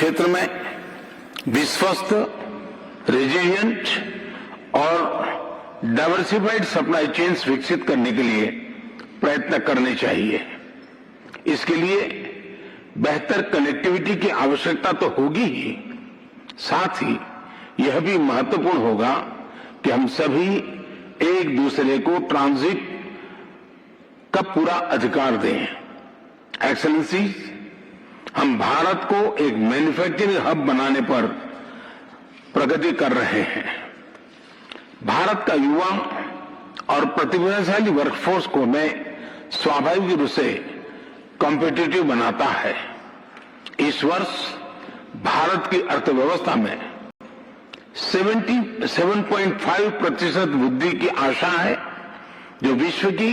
क्षेत्र में विश्वस्त, रेजिलिएंट और डाइवर्सिफाइड सप्लाई चेन्स विकसित करने के लिए प्रयत्न करने चाहिए। इसके लिए बेहतर कनेक्टिविटी की आवश्यकता तो होगी ही, साथ ही यह भी महत्वपूर्ण होगा कि हम सभी एक दूसरे को ट्रांजिट का पूरा अधिकार दें। एक्सेलेंसी, हम भारत को एक मैन्युफैक्चरिंग हब बनाने पर प्रगति कर रहे हैं। भारत का युवा और प्रतिभाशाली वर्कफोर्स को मैं स्वाभाविक रूप से कॉम्पिटिटिव बनाता है। इस वर्ष भारत की अर्थव्यवस्था में 7.5% वृद्धि की आशा है, जो विश्व की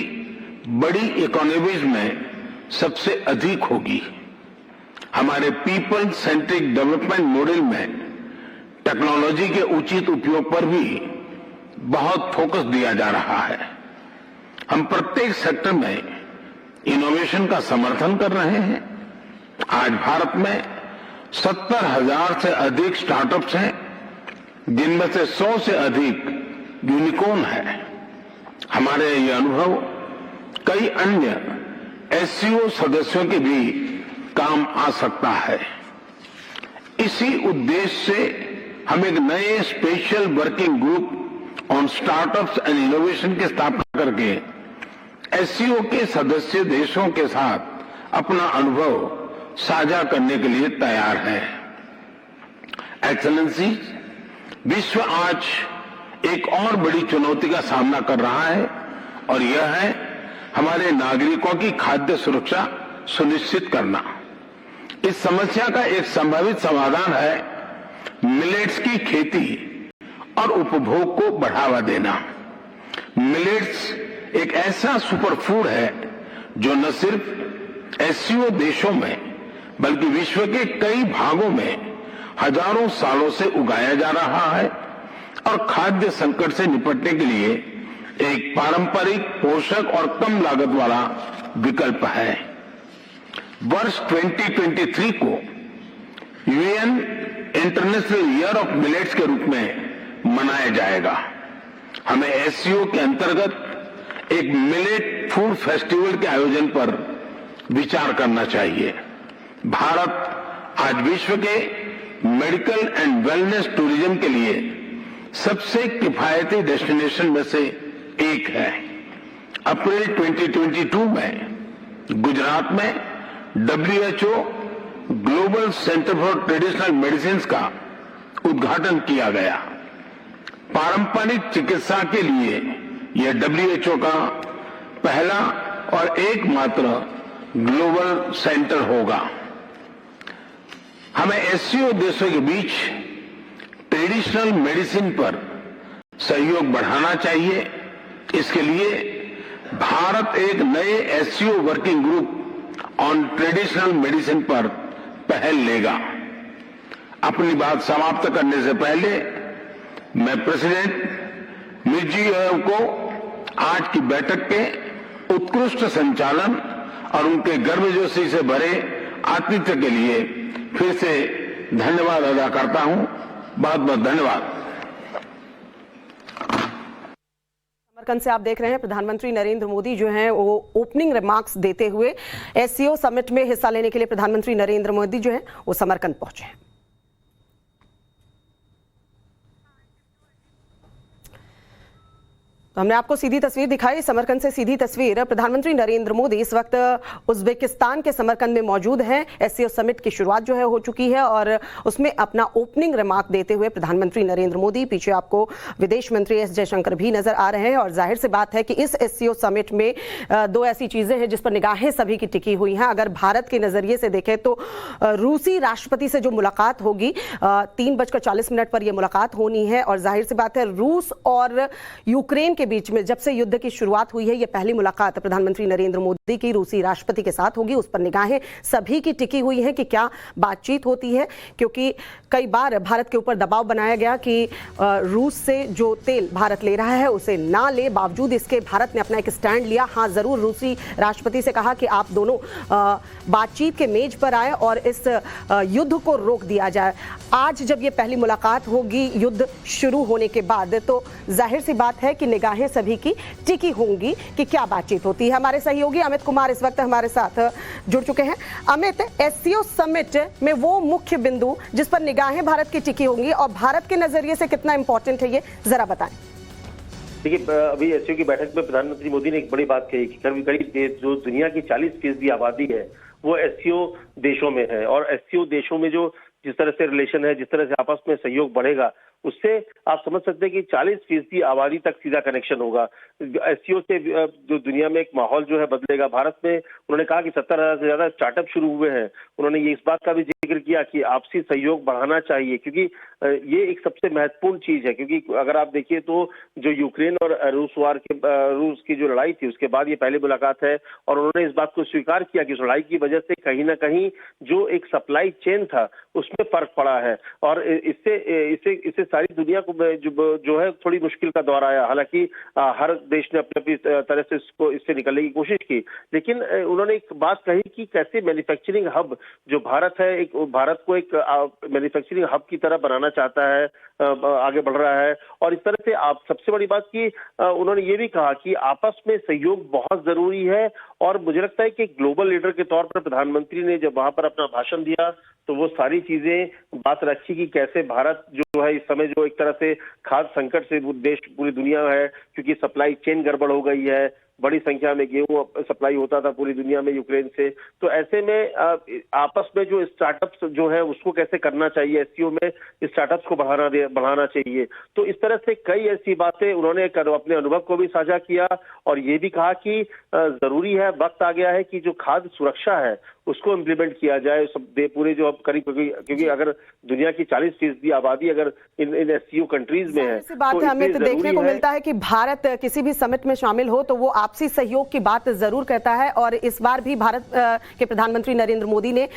बड़ी इकोनॉमीज में सबसे अधिक होगी। हमारे पीपल सेंट्रिक डेवलपमेंट मॉडल में टेक्नोलॉजी के उचित उपयोग पर भी बहुत फोकस दिया जा रहा है। हम प्रत्येक सेक्टर में इनोवेशन का समर्थन कर रहे हैं। आज भारत में 70,000 से अधिक स्टार्टअप्स हैं, जिनमें से 100 से अधिक यूनिकॉर्न है। हमारे ये अनुभव कई अन्य एससीओ सदस्यों के भी काम आ सकता है। इसी उद्देश्य से हम एक नए special working group on startups and innovation की स्थापना करके एससीओ के सदस्य देशों के साथ अपना अनुभव साझा करने के लिए तैयार है। एक्सेलेंसी, विश्व आज एक और बड़ी चुनौती का सामना कर रहा है और यह है हमारे नागरिकों की खाद्य सुरक्षा सुनिश्चित करना। इस समस्या का एक संभावित समाधान है मिलेट्स की खेती और उपभोग को बढ़ावा देना। मिलेट्स एक ऐसा सुपर फूड है जो न सिर्फ एससीओ देशों में बल्कि विश्व के कई भागों में हजारों सालों से उगाया जा रहा है और खाद्य संकट से निपटने के लिए एक पारंपरिक, पोषक और कम लागत वाला विकल्प है। वर्ष 2023 को UN international year of millets के रूप में मनाया जाएगा। हमें एससीओ के अंतर्गत एक मिलेट फूड फेस्टिवल के आयोजन पर विचार करना चाहिए। भारत आज विश्व के मेडिकल एंड वेलनेस टूरिज्म के लिए सबसे किफायती डेस्टिनेशन में से एक है। अप्रैल 2022 में गुजरात में WHO global centre for traditional medicine का उद्घाटन किया गया। पारंपरिक चिकित्सा के लिए यह WHO का पहला और एकमात्र ग्लोबल सेंटर होगा। हमें एससीओ देशों के बीच ट्रेडिशनल मेडिसिन पर सहयोग बढ़ाना चाहिए। इसके लिए भारत एक नए SCO working group on traditional medicine पर पहल लेगा। अपनी बात समाप्त करने से पहले मैं प्रेसिडेंट मिर्जियोयेव को आज की बैठक के उत्कृष्ट संचालन और उनके गर्मजोशी से भरे आतिथ्य के लिए फिर से धन्यवाद अदा करता हूं। बहुत बहुत धन्यवाद। समरकंद से आप देख रहे हैं प्रधानमंत्री नरेंद्र मोदी जो हैं वो ओपनिंग रिमार्क्स देते हुए एससीओ समिट में हिस्सा लेने के लिए प्रधानमंत्री नरेंद्र मोदी जो हैं वो समरकंद पहुंचे हैं। तो हमने आपको सीधी तस्वीर दिखाई, समरकंद से सीधी तस्वीर। प्रधानमंत्री नरेंद्र मोदी इस वक्त उज्बेकिस्तान के समरकंद में मौजूद हैं। एससीओ समिट की शुरुआत जो है हो चुकी है और उसमें अपना ओपनिंग रिमार्क देते हुए प्रधानमंत्री नरेंद्र मोदी, पीछे आपको विदेश मंत्री एस जयशंकर भी नजर आ रहे हैं। और जाहिर सी बात है कि इस एससीओ समिट में दो ऐसी चीजें हैं जिस पर निगाहें सभी की टिकी हुई हैं। अगर भारत के नजरिए से देखें तो रूसी राष्ट्रपति से जो मुलाकात होगी 3:40 पर यह मुलाकात होनी है और जाहिर सी बात है रूस और यूक्रेन के बीच में जब से युद्ध की शुरुआत हुई है, ये पहली मुलाकात प्रधानमंत्री नरेंद्र मोदी की रूसी राष्ट्रपति के साथ होगी। उस पर निगाहें सभी की टिकी हुई हैं कि क्या बातचीत होती है, क्योंकि कई बार भारत के ऊपर दबाव बनाया गया कि रूस से जो तेल भारत ले रहा है उसे ना ले। बावजूद इसके भारत ने अपना एक स्टैंड लिया। हाँ, जरूर रूसी राष्ट्रपति से कहा कि आप दोनों बातचीत के मेज पर आए और इस युद्ध को रोक दिया जाए। आज जब ये पहली मुलाकात होगी युद्ध शुरू होने के बाद, तो जाहिर सी बात है कि निगाहें सभी की टिकी होंगी कि क्या बातचीत होती है। हमारे सहयोगी अमित कुमार इस वक्त हमारे साथ जुड़ चुके हैं। अमित, एससीओ समिट में वो मुख्य बिंदु जिस पर निगाहें भारत की टिकी होंगी और भारत के नजरिए से कितना इंपॉर्टेंट है, ये जरा बताएं। देखिए, अभी एससीओ की बैठक में प्रधानमंत्री मोदी ने एक बड़ी बात कही कि करीब जो दुनिया की 40% आबादी है वो एससीओ देशों में है, और एससीओ देशों में जो जिस तरह से रिलेशन है, जिस तरह से आपस में सहयोग बढ़ेगा, उससे आप समझ सकते हैं कि 40% आबादी तक सीधा कनेक्शन होगा। एससीओ से जो दुनिया में एक माहौल जो है बदलेगा। भारत में उन्होंने कहा कि 70,000 से ज्यादा स्टार्टअप शुरू हुए हैं। उन्होंने ये इस बात का भी जिक्र किया कि आपसी सहयोग बढ़ाना चाहिए, क्योंकि ये एक सबसे महत्वपूर्ण चीज है। क्योंकि अगर आप देखिए तो जो यूक्रेन और रूस की जो लड़ाई थी उसके बाद ये पहली मुलाकात है, और उन्होंने इस बात को स्वीकार किया कि उस लड़ाई की वजह से कहीं ना कहीं जो एक सप्लाई चेन था उसमें फर्क पड़ा है, और इससे सारी दुनिया को जो है थोड़ी मुश्किल का दौर आया। हालांकि हर देश ने अपनी तरह से इससे निकलने की कोशिश की, लेकिन उन्होंने एक बात कही कि कैसे मैन्युफैक्चरिंग हब जो भारत है, भारत को एक मैन्युफैक्चरिंग हब की तरह बनाना चाहता है, आगे बढ़ रहा है। और इस तरह से आप सबसे बड़ी बात की उन्होंने ये भी कहा कि आपस में सहयोग बहुत जरूरी है। और मुझे लगता है कि ग्लोबल लीडर के तौर पर प्रधानमंत्री ने जब वहां पर अपना भाषण दिया तो वो सारी चीजें बात रखी कि कैसे भारत जो है इस समय जो एक तरह से खाद्य संकट से देश पूरी दुनिया है, क्योंकि सप्लाई चेन गड़बड़ हो गई है। बड़ी संख्या में गेहूं सप्लाई होता था पूरी दुनिया में यूक्रेन से। तो ऐसे में आपस में जो स्टार्टअप्स जो है उसको कैसे करना चाहिए, एससीओ में स्टार्टअप्स को बढ़ाना चाहिए। तो इस तरह से कई ऐसी बातें उन्होंने अपने अनुभव को भी साझा किया, और ये भी कहा कि जरूरी है, वक्त आ गया है कि जो खाद्य सुरक्षा है उसको इम्प्लीमेंट किया जाए पूरे जो अब करीब, क्योंकि अगर दुनिया की 40% आबादी अगर इन एससीओ कंट्रीज में है, बात तो है हमें तो देखने को मिलता है कि भारत किसी भी समिट में शामिल हो तो वो आपसी सहयोग की बात जरूर कहता है। और इस बार भी भारत के प्रधानमंत्री नरेंद्र मोदी ने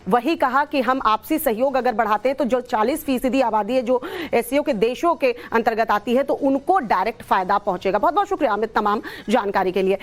वही कहा कि हम आपसी सहयोग अगर बढ़ाते हैं तो जो 40% आबादी है जो एससीओ के देशों के अंतर्गत आती है तो उनको डायरेक्ट फायदा पहुंचेगा। बहुत बहुत शुक्रिया अमित तमाम जानकारी के लिए।